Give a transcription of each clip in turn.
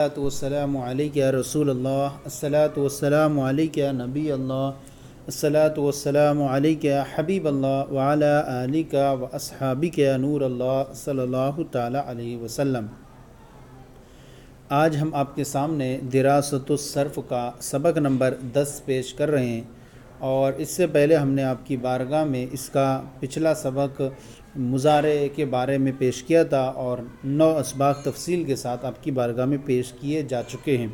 والسلام علیک یا رسول اللہ، الصلاۃ والسلام علیک یا نبی اللہ، الصلاۃ والسلام علیک یا حبیب اللہ وعلی آلک و اصحابک یا نور اللہ صلی اللہ تعالی علیہ وسلم۔ آج ہم آپ کے سامنے دراست الصرف کا سبق نمبر 10 پیش کر رہے ہیں، اور اس سے پہلے ہم نے آپ کی بارگاہ میں اس کا پچھلا سبق مضارع کے بارے میں پیش کیا تھا، اور 9 اسباق تفصیل کے ساتھ آپ کی بارگاہ میں پیش کیے جا چکے ہیں۔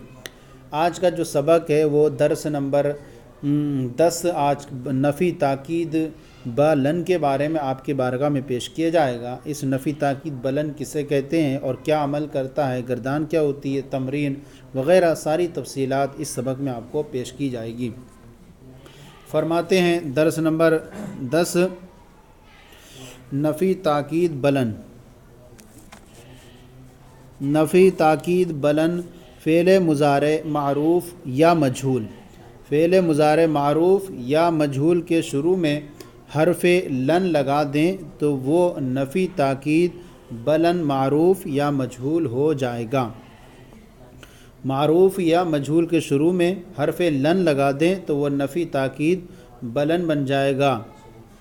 آج کا جو سبق ہے وہ درس نمبر 10 آج نفی تاکید بلن کے بارے میں آپ کی بارگاہ میں پیش کیا جائے گا۔ اس نفی تاکید بلن کسے کہتے ہیں اور کیا عمل کرتا ہے، گردان کیا ہوتی ہے، تمرین وغیرہ ساری تفصیلات اس سبق میں آپ کو پیش کی جائے گی۔ فرماتے ہیں درس نمبر 10 نفی تاکید بلن۔ نفی تاکید بلن فعل مضارع معروف یا مجہول۔ فعل مضارع معروف یا مجہول کے شروع میں حرف لن لگا دیں تو وہ نفی تاکید بلن معروف یا مجہول ہو جائے گا۔ معروف یا مجہول کے شروع میں حرف لن لگا دیں تو وہ نفی تاکید بلن بن جائے گا،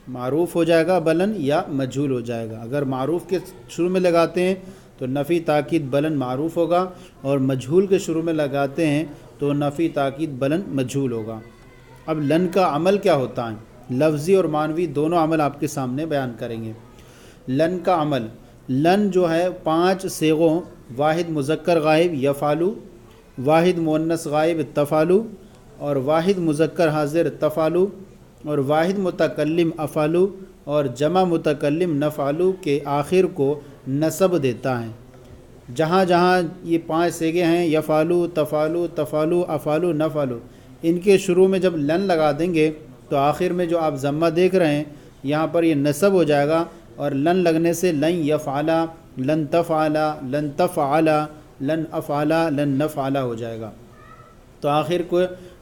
معروف ہو جائے گا بلن یا مجہول ہو جائے گا۔ اگر معروف کے شروع میں لگاتے ہیں تو نفی تاکید بلن معروف ہوگا، اور مجہول کے شروع میں لگاتے ہیں تو نفی تاکید بلن مجہول ہوگا۔ اب لن کا عمل کیا ہوتا ہے، لفظی اور معنوی دونوں عمل آپ کے سامنے بیان کریں گے۔ لن کا عمل، لن جو ہے 5 صیغوں واحد مذکر غائب یفعلو، واحد مؤنث غائب تفعلو، اور واحد مذکر حاضر تفعلو، اور واحد متکلم افعلو، اور جمع متکلم نفعلو کے آخر کو نصب دیتا ہے۔ جہاں جہاں یہ 5 صیغے ہیں یفعلو، تفعلو، تفعلو، افعلو، نفعلو، ان کے شروع میں جب لن لگا دیں گے تو آخر میں جو آپ ضمہ دیکھ رہے ہیں یہاں پر یہ نصب ہو جائے گا، اور لن لگنے سے لن یفعلا، لن تفعلا، لن تفعلا، لن افعلا، لن نفعلا ہو جائے گا۔ تو آخر کو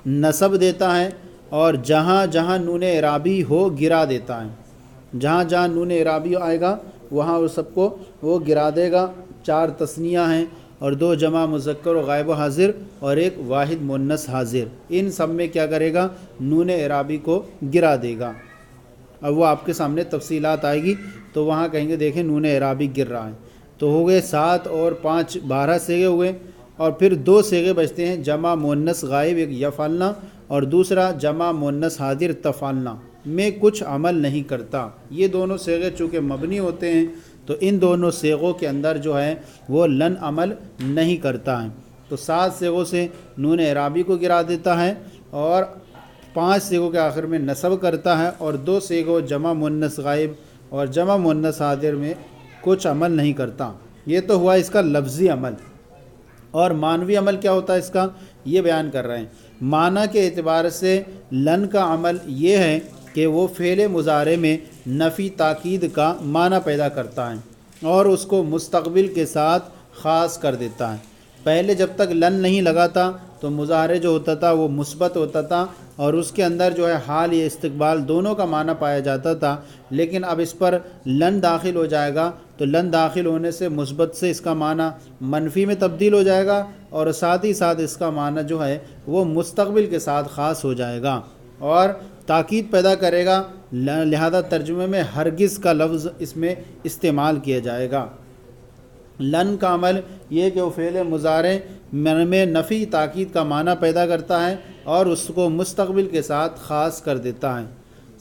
نصب دیتا ہے، اور جہاں جہاں نون اعرابی ہو گرا دیتا ہے۔ جہاں جہاں نون اعرابی آئے گا وہاں وہ سب کو وہ گرا دے گا۔ 4 تثنیہ ہیں اور 2 جمع مذکر و غائب و حاضر اور 1 واحد مؤنث حاضر، ان سب میں کیا کرے گا، نون اعرابی کو گرا دے گا۔ اب وہ آپ کے سامنے تفصیلات آئے گی تو وہاں کہیں گے دیکھیں نون اعرابی گر رہا ہے۔ تو ہو گئے 7 اور 5 12 صیغے ہوئے، اور پھر 2 صیغے بچتے ہیں، جمع مؤنث غائب ایک یفعلنا اور دوسرا جمع مؤنث حاضر تفعلنا، میں کچھ عمل نہیں کرتا۔ یہ دونوں صیغے چونکہ مبنی ہوتے ہیں تو ان دونوں صیغوں کے اندر جو ہے وہ لن عمل نہیں کرتا ہے۔ تو 7 صیغوں سے نون اعرابی کو گرا دیتا ہے، اور 5 صیغوں کے آخر میں نصب کرتا ہے، اور 2 صیغوں جمع مؤنث غائب اور جمع مؤنث حاضر میں کچھ عمل نہیں کرتا۔ یہ تو ہوا اس کا لفظی عمل، اور معنوی عمل کیا ہوتا ہے اس کا، یہ بیان کر رہے ہیں۔ معنی کے اعتبار سے لن کا عمل یہ ہے کہ وہ فعل مضارع میں نفی تاکید کا معنی پیدا کرتا ہے اور اس کو مستقبل کے ساتھ خاص کر دیتا ہے۔ پہلے جب تک لن نہیں لگاتا تو مضارع جو ہوتا تھا وہ مثبت ہوتا تھا، اور اس کے اندر جو ہے حال یا استقبال دونوں کا معنی پایا جاتا تھا، لیکن اب اس پر لن داخل ہو جائے گا تو لن داخل ہونے سے مثبت سے اس کا معنی منفی میں تبدیل ہو جائے گا، اور ساتھ ہی ساتھ اس کا معنی جو ہے وہ مستقبل کے ساتھ خاص ہو جائے گا اور تاکید پیدا کرے گا، لہذا ترجمے میں ہرگز کا لفظ اس میں استعمال کیا جائے گا۔ لن کا عمل یہ کہ وہ فعل مضارع میں نفی تاکید کا معنی پیدا کرتا ہے اور اس کو مستقبل کے ساتھ خاص کر دیتا ہے۔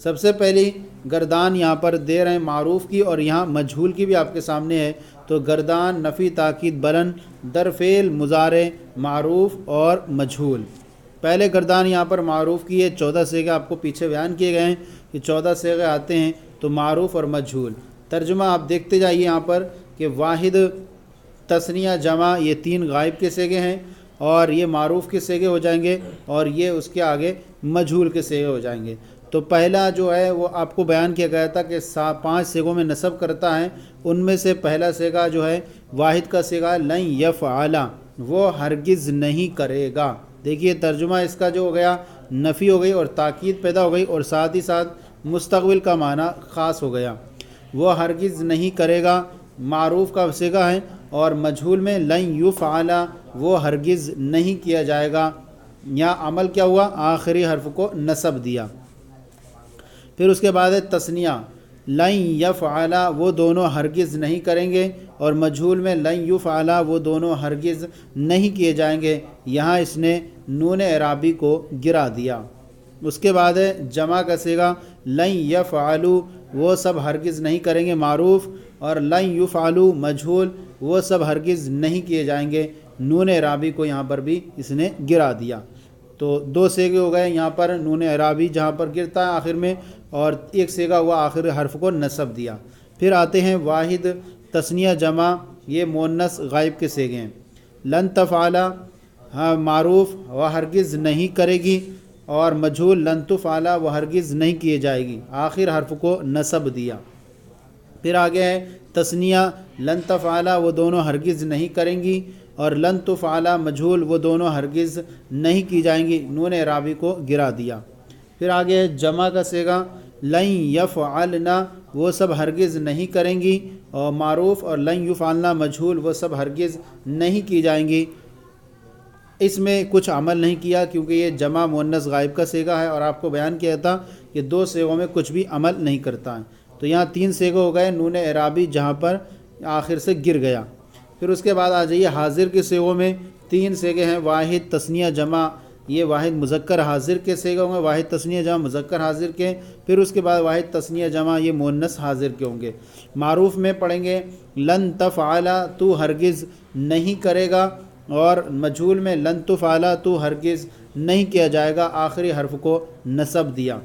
سب سے پہلی گردان یہاں پر دے رہے ہیں معروف کی، اور یہاں مجہول کی بھی آپ کے سامنے ہے۔ تو گردان نفی تاکید بلن در فعل مضارع معروف اور مجہول۔ پہلے گردان یہاں پر معروف کی ہے، 14 صیغے آپ کو پیچھے بیان کیے گئے ہیں کہ 14 صیغے آتے ہیں، تو معروف اور مجہول۔ ترجمہ آپ دیکھتے جائیے یہاں پر کہ واحد تثنیہ جمع یہ 3 غائب کے صیغے ہیں، اور یہ معروف کے صیغے ہو جائیں گے، اور یہ اس کے آگے مجہول کے صیغے ہو جائیں گے۔ تو پہلا جو ہے وہ آپ کو بیان کیا گیا تھا کہ 5 صیغوں میں نصب کرتا ہے، ان میں سے پہلا صیغہ جو ہے واحد کا صیغہ لن یفعلا، وہ ہرگز نہیں کرے گا۔ دیکھیے ترجمہ اس کا جو ہو گیا نفی ہو گئی اور تاکید پیدا ہو گئی، اور ساتھ ہی ساتھ مستقبل کا معنی خاص ہو گیا۔ وہ ہرگز نہیں کرے گا معروف کا صیغہ ہے، اور مجھول میں لن یفعل وہ ہرگز نہیں کیا جائے گا. یہاں عمل کیا ہوا؟ آخری حرف کو نصب دیا. پھر اس کے بعد ہے تثنیہ لن یفعل وہ دونوں ہرگز نہیں کریں گے، اور مجھول میں لن یفعل وہ دونوں ہرگز نہیں کیے جائیں گے. یہاں اس نے نون اعرابی کو گرا دیا. اس کے بعد ہے جمع کا صیغہ لن یفعلوا وہ سب ہرگز نہیں کریں گے معروف، اور لن یفعلوا مجھول وہ سب ہرگز نہیں کیے جائیں گے. نون اعرابی کو یہاں پر بھی اس نے گرا دیا. تو دو صیغے ہو گئے یہاں پر، نون اعرابی جہاں پر گرتا ہے آخر میں، اور ایک صیغہ ہوا آخر حرف کو نصب دیا. پھر آتے ہیں واحد تثنیہ جمع، یہ مؤنث غائب کے صیغے ہیں. لن تفعل معروف وہ ہرگز نہیں کرے گی، اور مجھول لن تفعل وہ ہرگز نہیں کیے جائے گی، آخر حرف کو نصب دیا. پھر آگے ہے تثنیہ لن تفعل وہ دونوں ہرگز نہیں کریں گی، اور لن تفعل مجھول وہ دونوں ہرگز نہیں کی جائیں گی، نون اعرابی کو گرا دیا. پھر آگے ہے جمع کا صیغہ لن یفعلنا وہ سب ہرگز نہیں کریں گی، اور معروف اور لن یفعلنا مجھول وہ سب ہرگز نہیں کی جائیں گی. اس میں کچھ عمل نہیں کیا کیونکہ یہ جمع مؤنث غائب کا صیغہ ہے، اور آپ کو بیان کیا تھا کہ دو صیغوں میں کچھ بھی عمل نہیں کرتا ہے. تو یہاں تین صیغے ہو گئے، نون اعرابی جہاں پر آخر سے گر گیا. پھر اس کے بعد آ جائیے حاضر کے صیغوں میں تین صیغے ہیں، واحد تثنیہ جمع، یہ واحد مذکر حاضر کے صیغے ہوں گے، واحد تثنیہ جمع مذکر حاضر کے. پھر اس کے بعد واحد تثنیہ جمع یہ مؤنث حاضر کے ہوں گے. معروف میں پڑھیں گے لن تفعل تو ہرگز نہیں کرے گا، اور مجھول میں لن تفعل تو ہرگز نہیں کیا جائے گا، آخری حرف کو نصب دیا.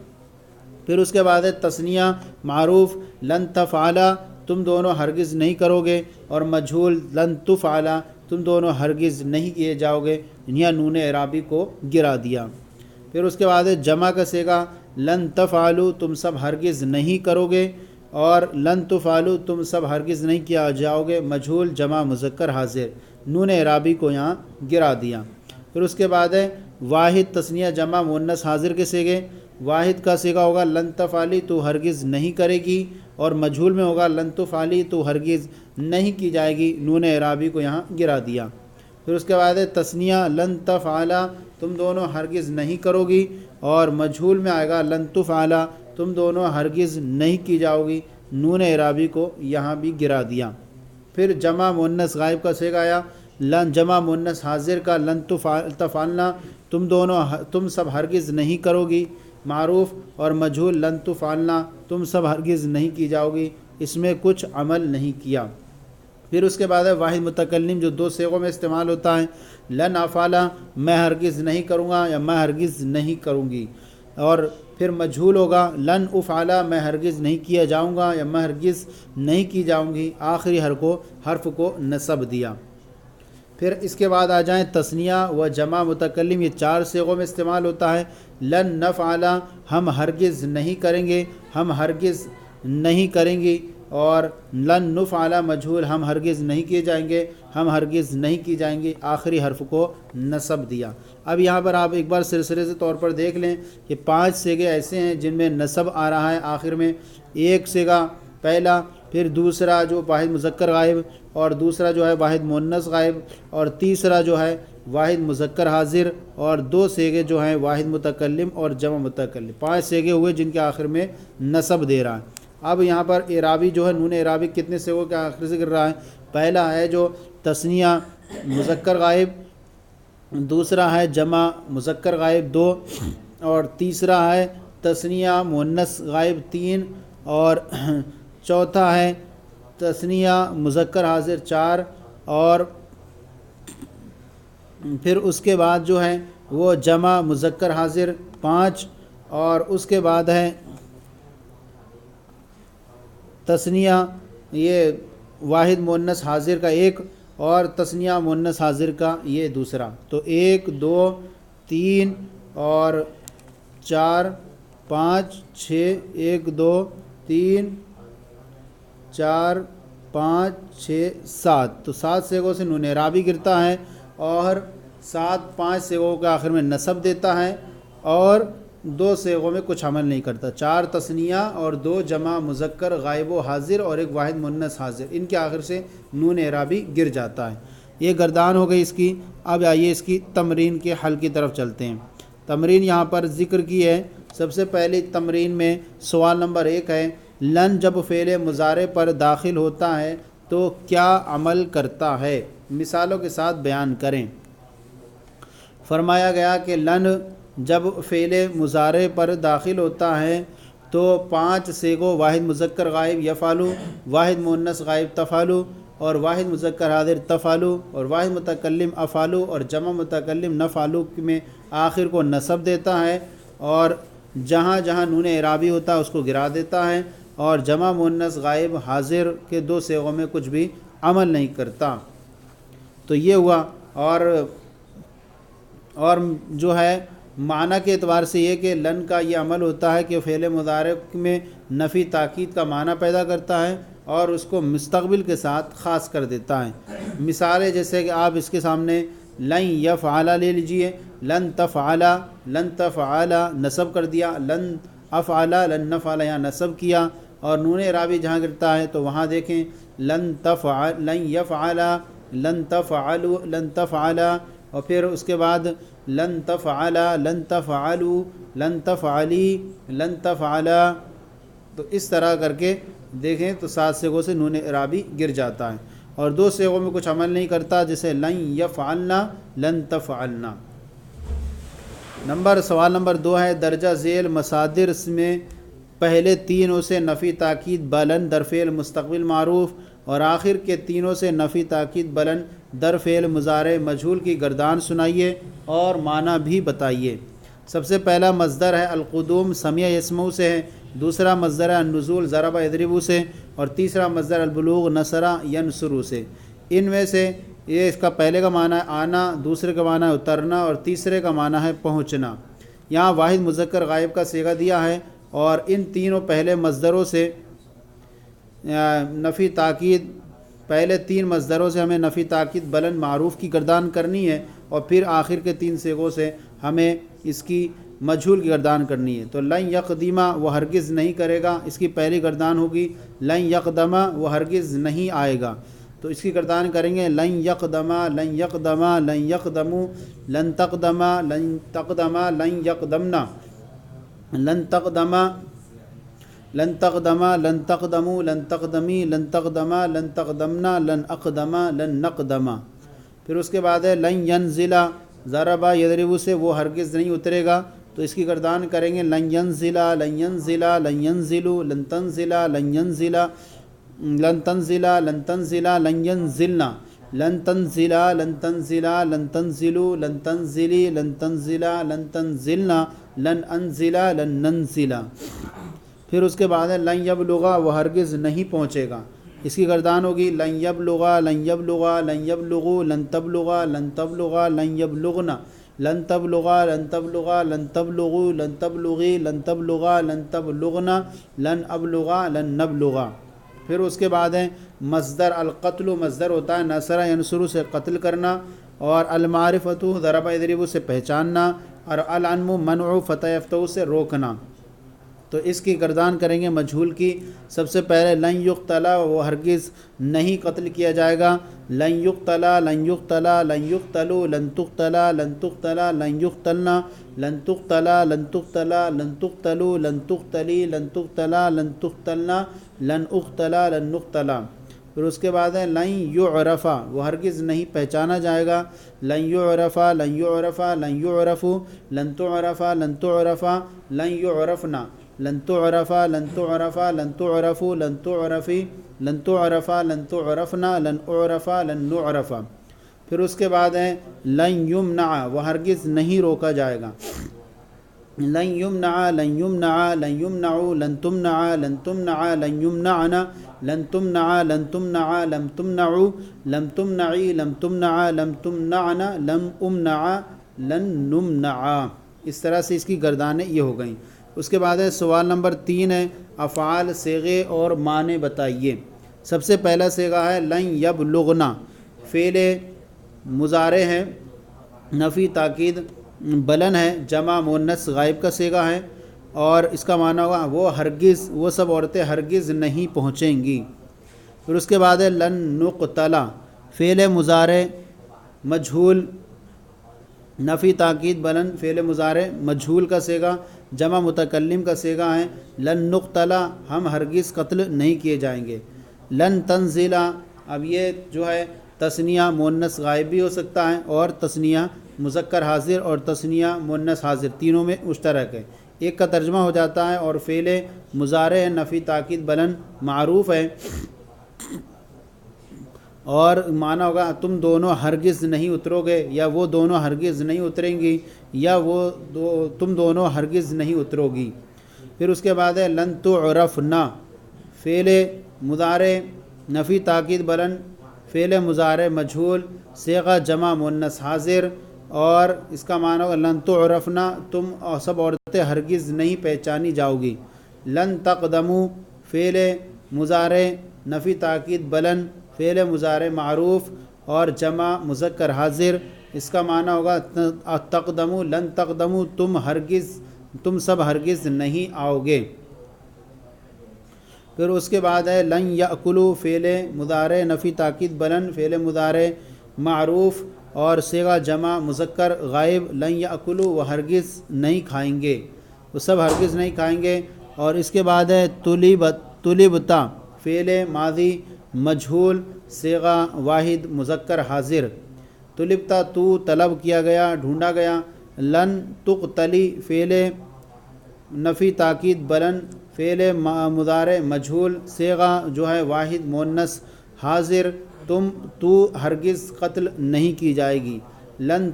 پھر اس کے بعد ہے تثنیہ معروف لن تفعل تم دونوں ہرگز نہیں کرو گے، اور مجھول لن تفعل تم دونوں ہرگز نہیں کیے جاؤ گے، یہاں نون اعرابی کو گرا دیا. پھر اس کے بعد ہے جمع کا صیغہ لن تفعلوا تم سب ہرگز نہیں کرو گے، اور لن تفعلوا تم سب ہرگز نہیں کیا جاؤ گے، مجھول جمع مذکر حاضر، نون اعرابی کو یہاں گرا دیا. پھر اس کے بعد ہے واحد تثنیہ جمع مؤنث حاضر کے صیغے. واحد کا صیغہ ہوگا لن تفعلی تو ہرگز نہیں کرے گی، اور مجھول میں ہوگا لن تفعلی تو ہرگز نہیں کی جائے گی، نون اعرابی کو یہاں گرا دیا. پھر اس کے بعد ہے تثنیہ لن تفعل تم دونوں ہرگز نہیں کرو گی، اور مجھول میں آئے گا لن تفعل تم دونوں ہرگز نہیں کی جاؤ گی، نون اعرابی کو یہاں بھی گرا دیا. پھر جمع مؤنث غائب کا صیغہ آیا لن جمع مؤنث حاضر کا لن تفعلنا تم سب ہرگز نہیں کرو گی، معروف اور مجھول لن تفعلنا تم سب ہرگز نہیں کی جاؤ گی، اس میں کچھ عمل نہیں کیا. پھر اس کے بعد ہے واحد متکلم جو دو صیغوں میں استعمال ہوتا ہے، لن افعل میں ہرگز نہیں کروں گا یا میں ہرگز نہیں کروں گی، اور پھر مجھول ہوگا لن افعل میں ہرگز نہیں کیا جاؤں گا یا میں ہرگز نہیں کی جاؤں گی، آخری حرف کو نصب دیا. پھر اس کے بعد آ جائیں تثنیہ و جمع متکلم، یہ چار صیغوں میں استعمال ہوتا ہے. لن نفعل ہم ہرگز نہیں کریں گے، ہم ہرگز نہیں کریں گی، اور لن نفعل مجھول ہم ہرگز نہیں کیے جائیں گے، ہم ہرگز نہیں کی جائیں گے، آخری حرف کو نصب دیا. اب یہاں پر آپ ایک بار سلسلے سے طور پر دیکھ لیں کہ 5 صیغے ایسے ہیں جن میں نصب آ رہا ہے آخر میں. ایک صیغہ پہلا، پھر دوسرا جو واحد مذکر غائب، اور دوسرا جو ہے واحد مؤنث غائب، اور تیسرا جو ہے واحد مذکر حاضر، اور 2 صیغے جو ہیں واحد متکلم اور جمع متکلم. 5 صیغے ہوئے جن کے آخر میں نصب دے رہا ہے. اب یہاں پر اعرابی جو ہے نون اعرابی کتنے صیغوں کے آخر سے گر رہا ہے؟ پہلا ہے جو تثنیہ مذکر غائب، دوسرا ہے جمع مذکر غائب 2، اور تیسرا ہے تثنیہ مؤنث غائب 3، اور چوتھا ہے تثنیہ مذکر حاضر 4، اور پھر اس کے بعد جو ہے وہ جمع مذکر حاضر 5، اور اس کے بعد ہے تثنیہ یہ واحد مؤنث حاضر کا 1، اور تثنیہ مؤنث حاضر کا یہ دوسرا. تو 1 2 3 اور 4 5 6 1 2 3 4 5 6 7، تو 7 صیغوں سے نون اعرابی گرتا ہے، اور 5 صیغوں کے آخر میں نصب دیتا ہے، اور دو صیغوں میں کچھ عمل نہیں کرتا. 4 تثنیہ اور 2 جمع مذکر غائب و حاضر اور ایک واحد مؤنث حاضر، ان کے آخر سے نون اعرابی گر جاتا ہے. یہ گردان ہو گئی اس کی. اب آئیے اس کی تمرین کے حل کی طرف چلتے ہیں. تمرین یہاں پر ذکر کی ہے. سب سے پہلی تمرین میں سوال نمبر 1 ہے، لن جب فعل مضارع پر داخل ہوتا ہے تو کیا عمل کرتا ہے؟ مثالوں کے ساتھ بیان کریں. فرمایا گیا کہ لن جب فعل مضارع پر داخل ہوتا ہے تو 5 صیغوں واحد مذکر غائب یفعلو، واحد مؤنث غائب تفعلو، اور واحد مذکر حاضر تفعلو، اور واحد متکلم افعلو، اور جمع متکلم نفعلو میں آخر کو نصب دیتا ہے، اور جہاں جہاں نون اعرابی ہوتا ہے اس کو گرا دیتا ہے، اور جمع مؤنث غائب حاضر کے 2 صیغوں میں کچھ بھی عمل نہیں کرتا. تو یہ ہوا. اور جو ہے معنی کے اعتبار سے یہ کہ لن کا یہ عمل ہوتا ہے کہ فعل مضارع میں نفی تاکید کا معنی پیدا کرتا ہے اور اس کو مستقبل کے ساتھ خاص کر دیتا ہے. مثالیں جیسے کہ آپ اس کے سامنے لن یفعل لے لیجئے. لن تفعل نصب کر دیا، لن افعل لن نفعل یہاں نصب کیا، اور نون اعرابی جہاں گرتا ہے تو وہاں دیکھیں لن یفعل لن تفعل، اور پھر اس کے بعد لن تفعل لن تفعلوا لن تفعلی لن تفعل. تو اس طرح کر کے دیکھیں تو 7 صیغوں سے نون اعرابی گر جاتا ہے، اور 2 صیغوں میں کچھ عمل نہیں کرتا جیسے لن یفعلنا لن تفعلنا. سوال نمبر 2 ہے، درجہ ذیل مصادر میں پہلے 3 سے نفی تاکید بلن در فعل مستقبل معروف اور آخر کے 3 سے نفی تاکید بلن در فعل مضارع مجہول کی گردان سنائیے اور معنی بھی بتائیے. سب سے پہلا مصدر ہے القدوم سمع یسمع سے ہے، دوسرا مصدر ہے النزول ضرب یضرب سے، اور تیسرا مصدر البلوغ نصر ینصر سے. ان میں سے یہ اس کا پہلے کا معنی ہے آنا، دوسرے کا معنی ہے اترنا، اور تیسرے کا معنی ہے پہنچنا. یہاں واحد مذکر غائب کا صیغہ دیا ہے، اور ان تینوں پہلے مصدروں سے نفی تاکید، پہلے 3 مصدروں سے ہمیں نفی تاکید بلند معروف کی گردان کرنی ہے، اور پھر آخر کے 3 صیغوں سے ہمیں اس کی مجہول کی گردان کرنی ہے. تو لن یقدمہ وہ ہرگز نہیں کرے گا، اس کی پہلی گردان ہوگی. لن یقدمہ وہ ہرگز نہیں آئے گا، تو اس کی گردان کریں گے لن یقدمہ لن یقدمہ لن یقدمو لن تقدمہ لن تقدمہ لن یقدمنا لن تقدمہ لن تقدمہ لن تقدمو لن تقدمی لن تقدمہ لن تقدمنا لن اقدمہ لن نقدمہ. پھر اس کے بعد ہے لن ینزلہ ضربہ یضرب سے وہ ہرگز نہیں اترے گا، تو اس کی گردان کریں گے لن ینزلہ لن ینزلہ لن ینزلو لن تنزلہ لن ینزلہ لن تنزلہ لن تنزلہ لن ینزلنا لن تنزلہ لن تنزلہ لن تنزلو لن تنزلی لن تنزلہ لن تنزلنا لن انزلہ لن ننزلہ. پھر اس کے بعد ہے لن یبلغا وہ ہرگز نہیں پہنچے گا، اس کی گردان ہوگی لن یبلغا لن یبلغا لن یبلغو لن تبلغا لن تبلغا لن یبلغنا لن تبلغا لن تبلغا لن تبلغو لن تبلغی لن تبلغا لن تبلغنا لن ابلغا لن نبلغا. پھر اس کے بعد ہے مصدر القتل، مصدر ہوتا ہے نصر ینصر سے قتل کرنا، اور المعرفۃ ضرب یضرب سے پہچاننا، اور العلم منع فتح یفتح سے روکنا. تو اس کی گردان کریں گے مجہول کی. سب سے پہلے لن یقتلا وہ ہرگز نہیں قتل کیا جائے گا. لن یقتلا لن یقتلا لن یقتلو لن تقتلا لن تقتلا لن یقتلنا لن تقتلا لن تقتلا لن تقتلو لن تقتلی لن تقتلا لن تقتلنا لن اقتلا لن نقتلا. پھر اس کے بعد ہے لن یعرفا وہ ہرگز نہیں پہچانا جائے گا. لن یعرفا لن یعرفا لن یعرفو لن تعرفا لن تعرفا لن یعرفنا لن تعرفا لن تعرفا لن تعرفو لن تعرفی لن تعرفا لن تعرفنا لن اعرفا لن نعرفا. پھر اس کے بعد ہے لن یمنع وہ ہرگز نہیں روکا جائے گا. لن یمنع لن یمنع لن یمنعو لن تمنع لن تمنع لن یمنعنا لن تمنع لن تمنع لم تمنعو لم تمنعی لم تمنع لم تمنعنا لم امنع لن نمنع. اس طرح سے اس کی گردانیں یہ ہو گئیں. اس کے بعد ہے سوال نمبر 3 ہے افعال صیغے اور معنی بتائیے. سب سے پہلا صیغہ ہے لن یبلغنا، فعل مضارع ہے نفی تاکید بلن ہے جمع مونس غائب کا صیغہ ہے، اور اس کا معنی ہوگا وہ سب عورتیں ہرگز نہیں پہنچیں گی۔ پھر اس کے بعد ہے لن نقتلا، فعل مضارع مجہول نفی تاکید بلن، فعل مضارع مجہول کا صیغہ جمع متکلم کا صیغہ ہے۔ لن نقتلا، ہم ہرگز قتل نہیں کیے جائیں گے۔ لن تنزلا، اب یہ جو ہے تثنیہ مؤنث غائب بھی ہو سکتا ہے، اور تثنیہ مذکر حاضر اور تثنیہ مؤنث حاضر تینوں میں مشترک ہے۔ ایک کا ترجمہ ہو جاتا ہے، اور فعل مضارع ہے نفی تاکید بلن معروف ہے، اور معنی ہوگا تم دونوں ہرگز نہیں اترو گے، یا وہ دونوں ہرگز نہیں اتریں گی، یا تم دونوں ہرگز نہیں اترو گی۔ پھر اس کے بعد ہے لن تعرفنا، فعل مضارع نفی تاکید بلن، فعل مضارع مجہول صیغہ جمع مؤنث حاضر، اور اس کا معنی ہوگا لن تعرفنا، تم سب عورتیں ہرگز نہیں پہچانی جاؤ گی۔ لن تقدموا، فعل مضارع نفی تاکید بلن، فعل مضارع معروف اور جمع مذکر حاضر، اس کا معنی ہوگا تقدموا، لن تقدموا، تم سب ہرگز نہیں آؤ گے۔ پھر اس کے بعد ہے لن یأکلوا، فعل مضارع نفی تاکید بلن، فعل مضارع معروف اور صیغہ جمع مذکر غائب، لن یأکلوا، وہ ہرگز نہیں کھائیں گے، وہ سب ہرگز نہیں کھائیں گے۔ اور اس کے بعد ہے طلبتا، فعل ماضی مجہول صیغہ واحد مذکر حاضر، طلبتا تو طلب کیا گیا، ڈھونڈا گیا۔ لن تقتلی، فعل نفی تاکید بلن، فعل مضارع مجہول صیغہ جو ہے واحد مؤنث حاضر، تو ہرگز قتل نہیں کی جائے گی۔ لن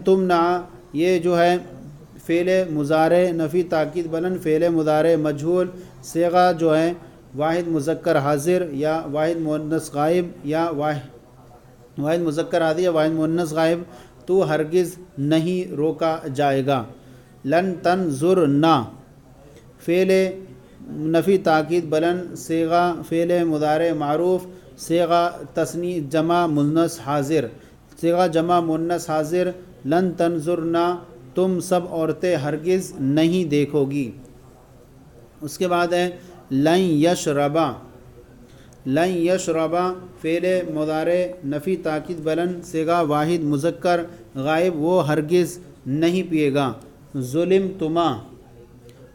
تمنع، یہ جو ہے فعل مضارع نفی تاکید بلن، فعل مضارع مجہول صیغہ جو ہے واحد مذکر حاضر یا واحد مؤنث غائب، یا واحد مذکر حاضر یا واحد مؤنث غائب، تو ہرگز نہیں روکا جائے گا۔ لن تنظرنا، فعل نفی تاکید بلن، صیغہ فعل مضارع معروف، صیغہ تثنی جمع مؤنث حاضر، صیغہ جمع مؤنث حاضر، لن تنظرنا، تم سب عورتیں ہرگز نہیں دیکھو گی۔ اس کے بعد ہے لن یشربا، لن یشربا فعل مضارع نفی تاکید بلن، صیغہ واحد مذکر غائب، وہ ہرگز نہیں پیے گا۔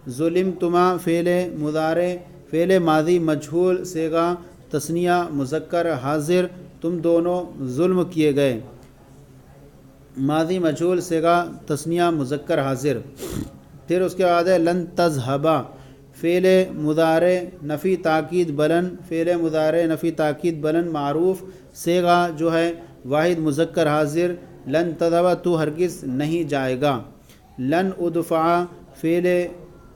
ظلمتما فعل مضارع فعل ماضی مجہول صیغہ تثنیہ مذکر حاضر، تم دونوں ظلم کیے گئے، ماضی مجہول صیغہ تثنیہ مذکر حاضر۔ پھر اس کے بعد ہے لن تذهبا، فعل مضارع نفی تاکید بلن، فعل مضارع نفی تاکید بلن معروف صیغہ جو ہے واحد مذکر حاضر، لن تذهبا، تو ہرگز نہیں جائے گا۔ لن ادفع، فعل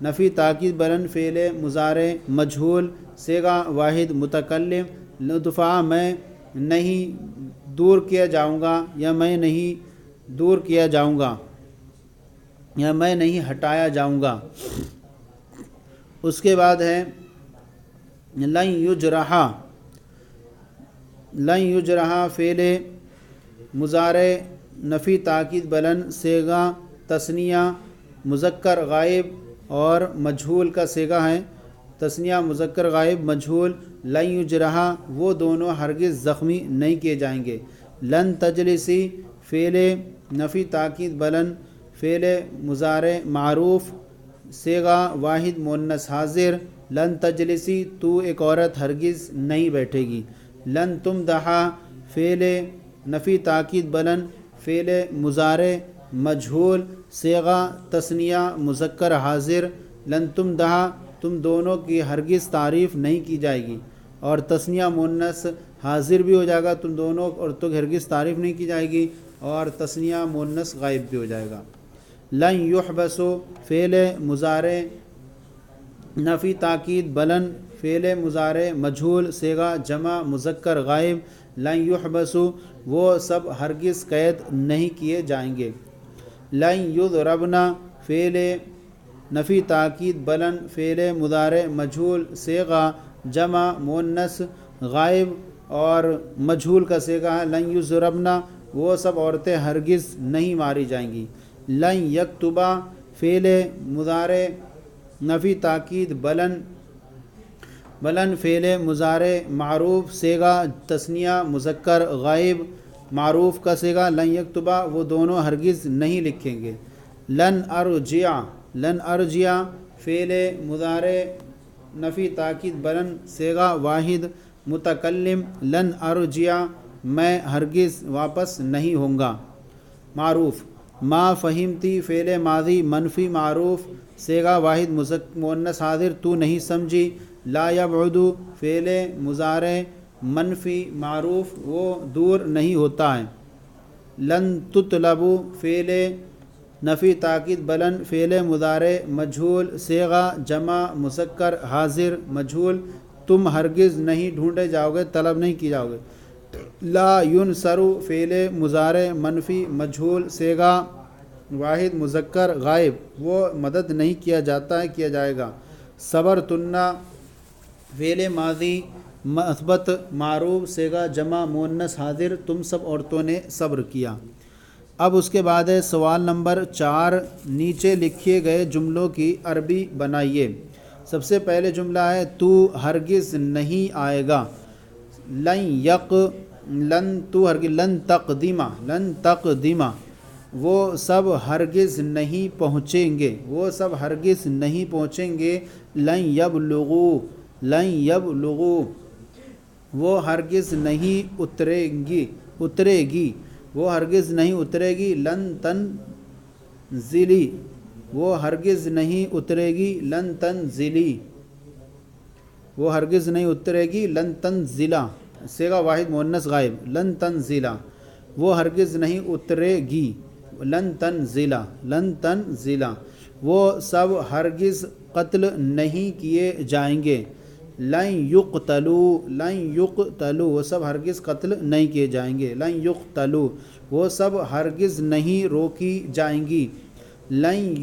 نفی تاکید بلن، فعل مضارع مجہول صیغہ واحد متکلم، لن ادفع، میں نہیں دور کیا جاؤں گا، یا میں نہیں دور کیا جاؤں گا، یا میں نہیں ہٹایا جاؤں گا۔ اس کے بعد ہے لن یجرحا، لن یجرحا فعل مضارع نفی تاکید بلن، صیغہ تثنیہ مذکر غائب اور مجہول کا صیغہ ہے تثنیہ مذکر غائب مجہول، لن یجرحا، وہ دونوں ہرگز زخمی نہیں کیے جائیں گے۔ لن تجلسی فعل نفی تاکید بلن، فعل مضارع معروف صیغہ واحد مؤنث حاضر، لن تجلسی، تو ایک عورت ہرگز نہیں بیٹھے گی۔ لن تمدحا فعل نفی تاکید بلن، فعل مضارع مجہول صیغہ تثنیہ مذکر حاضر، لن تمدحا، تم دونوں کی ہرگز تعریف نہیں کی جائے گی، اور تثنیہ مؤنث حاضر بھی ہو جائے گا، تم دونوں عورتوں کی ہرگز تعریف نہیں کی جائے گی، اور تثنیہ مؤنث غائب بھی ہو جائے گا۔ لن یحبسوا فعل مضارع نفی تاکید بلن، فعل مضارع مجہول صیغہ جمع مذکر غائب، لن یحبسوا، وہ سب ہرگز قید نہیں کیے جائیں گے۔ لن یضربنا فعل نفی تاکید بلن، فعل مضارع مجہول صیغہ جمع مؤنث غائب اور مجہول کا صیغہ ہے، لن یضربنا، وہ سب عورتیں ہرگز نہیں ماری جائیں گی۔ لن یکتبا فعل مضارع نفی تاکید، بلن فعل مضارع معروف صیغہ تثنیہ مذکر غائب معروف کا صیغہ لن یکتبا، وہ دونوں ہرگز نہیں لکھیں گے۔ لن ارجع فعل مضارع نفی تاکید بلن صیغہ واحد متکلم لن ارجع، میں ہرگز واپس نہیں ہوں گا۔ معروف ما فہمتی فعل ماضی منفی معروف صیغہ واحد مؤنث حاضر تو نہیں سمجھی۔ لا یبعد فعل مضارع منفی معروف وہ دور نہیں ہوتا ہے۔ لن تطلب فعل نفی تاکید بلن فعل مضارع مجہول صیغہ جمع مذکر حاضر مجہول، تم ہرگز نہیں ڈھونڈے جاؤ گے، طلب نہیں کی جاؤ گے۔ لا ینصر فعل مضارع منفی مجہول صیغہ واحد مذکر غائب، وہ مدد نہیں کیا جاتا ہے، کیا جائے گا۔ صبرتن فعل ماضی مثبت معروف صیغہ جمع مؤنث حاضر، تم سب عورتوں نے صبر کیا۔ اب اس کے بعد ہے سوال نمبر 4، نیچے لکھے گئے جملوں کی عربی بنائیے۔ سب سے پہلے جملہ ہے تو ہرگز نہیں آئے گا۔ لن تقدیمہ وہ سب ہرگز نہیں پہنچیں گے، وہ سب ہرگز نہیں پہنچیں گے۔ لن یبلغوا وہ ہرگز نہیں اترے گی، وہ ہرگز نہیں اترے گی۔ لن تنزلی وہ ہرگز نہیں اترے گی۔ لن تنزلی وہ ہرگز نہیں اترے گی۔ لن تنزلا صیغہ واحد مؤنث غائب لن تنزلا وہ ہرگز نہیں اترے گی۔ لن تنزلا وہ سب ہرگز قتل نہیں کیے جائیں گے۔ لن یقتلوا وہ سب ہرگز قتل نہیں کیے جائیں گے۔ لن یقتلوا وہ سب ہرگز نہیں روکی جائیں گی۔ لن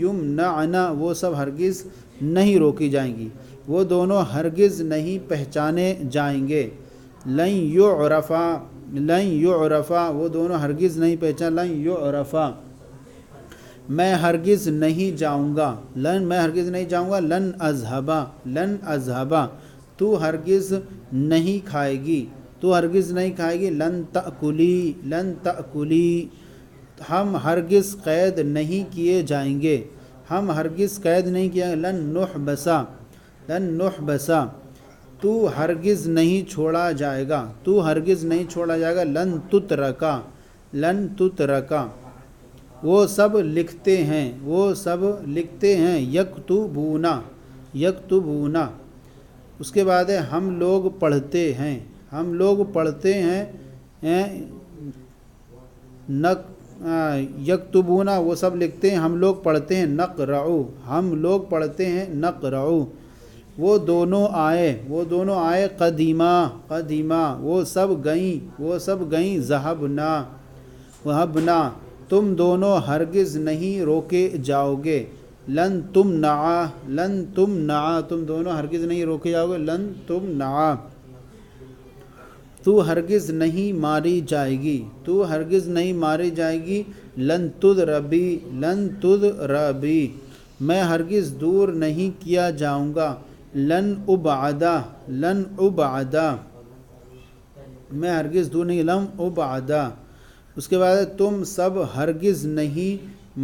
یمنعنا وہ سب ہرگز نہیں روکی جائیں گی، وہ دونوں ہرگز نہیں پہچانے جائیں گے۔ لن یعرفا وہ دونوں ہرگز نہیں پہچان۔ لن یعرفا میں ہرگز نہیں جاؤں گا۔ میں ہرگز نہیں جاؤں گا۔ لن اذهبا تو ہرگز نہیں کھائے گی، تو ہرگز نہیں کھائے گی۔ لن تأکلی ہم ہرگز قید نہیں کیے جائیں گے، ہم ہرگز قید نہیں کیا۔ لن نحبسا تو ہرگز نہیں چھوڑا جائے گا، تو ہرگز نہیں چھوڑا جائے گا۔ لن تترکا وہ سب لکھتے ہیں، وہ سب لکھتے ہیں۔ یکتبون اس کے بعد ہے ہم لوگ پڑھتے ہیں، ہم لوگ پڑھتے ہیں۔ یکتبون وہ سب لکھتے ہیں، ہم لوگ پڑھتے ہیں۔ نقرأ ہم لوگ پڑھتے ہیں۔ نقرأ وہ دونوں آئے۔ قدیمہ وہ سب گئیں۔ ذہبنا تم دونوں ہرگز نہیں روکے جاؤ گے۔ لن تمنع تم دونوں ہرگز نہیں روکے جاؤ گے۔ لن تمنع تو ہرگز نہیں ماری جائے گی، تو ہرگز نہیں ماری جائے گی۔ لن تضربی میں ہرگز دور نہیں کیا جاؤں گا۔ لن ابعدا میں ہرگز دور نہیں۔ لن ابعدا اس کے بعد تم سب ہرگز نہیں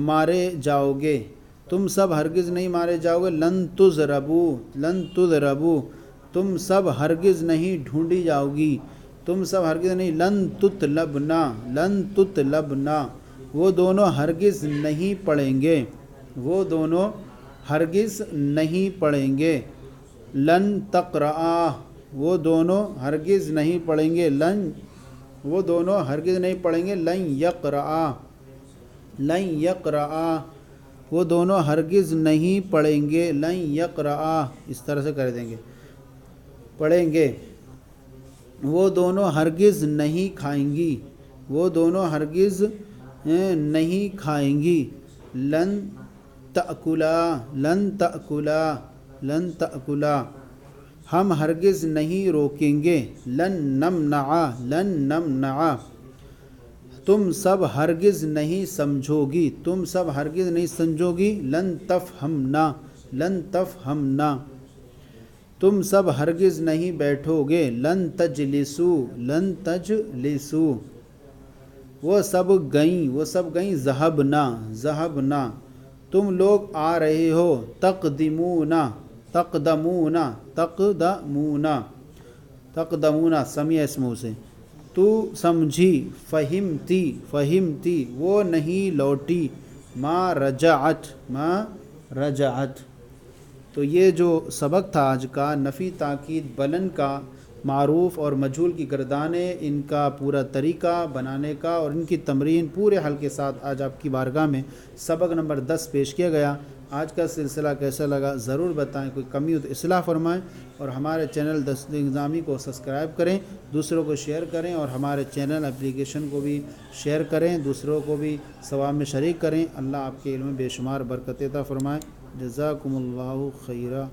مارے جاؤ گے، تم سب ہرگز نہیں مارے جاؤ گے۔ لن تضربو تم سب ہرگز نہیں ڈھونڈی جاؤ گی، تم سب ہرگز نہیں۔ لن تطلبنا وہ دونوں ہرگز نہیں پڑھیں گے، وہ دونوں ہرگز نہیں پڑھیں گے۔ لن تقرأ وہ دونوں ہرگز نہیں پڑھیں گے، وہ دونوں ہرگز نہیں پڑھیں گے۔ لن یقرأ وہ دونوں ہرگز نہیں پڑھیں گے۔ لن یقرأ اس طرح سے کر دیں گے، پڑھیں گے۔ وہ دونوں ہرگز نہیں کھائیں گی، وہ دونوں ہرگز نہیں کھائیں گی۔ لن تأکلا ہم ہرگز نہیں روکیں گے، لن نمنع، تم سب ہرگز نہیں سمجھو گی، تم سب ہرگز نہیں سمجھو گی، لن تفہمنا، تم سب ہرگز نہیں بیٹھو گے، لن تجلسو، وہ سب گئیں، ذہبنا، تم لوگ آ رہے ہو، تقدمون سمیع اسموں سے، تو سمجھی، فہمتی، وہ نہیں لوٹی، ما رجعت۔ تو یہ جو سبق تھا آج کا، نفی تاکید بلن کا، معروف اور مجہول کی گردانیں، ان کا پورا طریقہ بنانے کا اور ان کی تمرین پورے حل کے ساتھ آج آپ کی بارگاہ میں سبق نمبر 10 پیش کیا گیا۔ آج کا سلسلہ کیسا لگا ضرور بتائیں، کوئی کمی ہو تو اصلاح فرمائیں، اور ہمارے چینل دست نظامی کو سبسکرائب کریں، دوسروں کو شیئر کریں، اور ہمارے چینل اپلیکیشن کو بھی شیئر کریں، دوسروں کو بھی ثواب میں شریک کریں۔ اللہ آپ کے علم میں بے شمار برکت عطا فرمائے۔ جزاکم اللہ خیرہ۔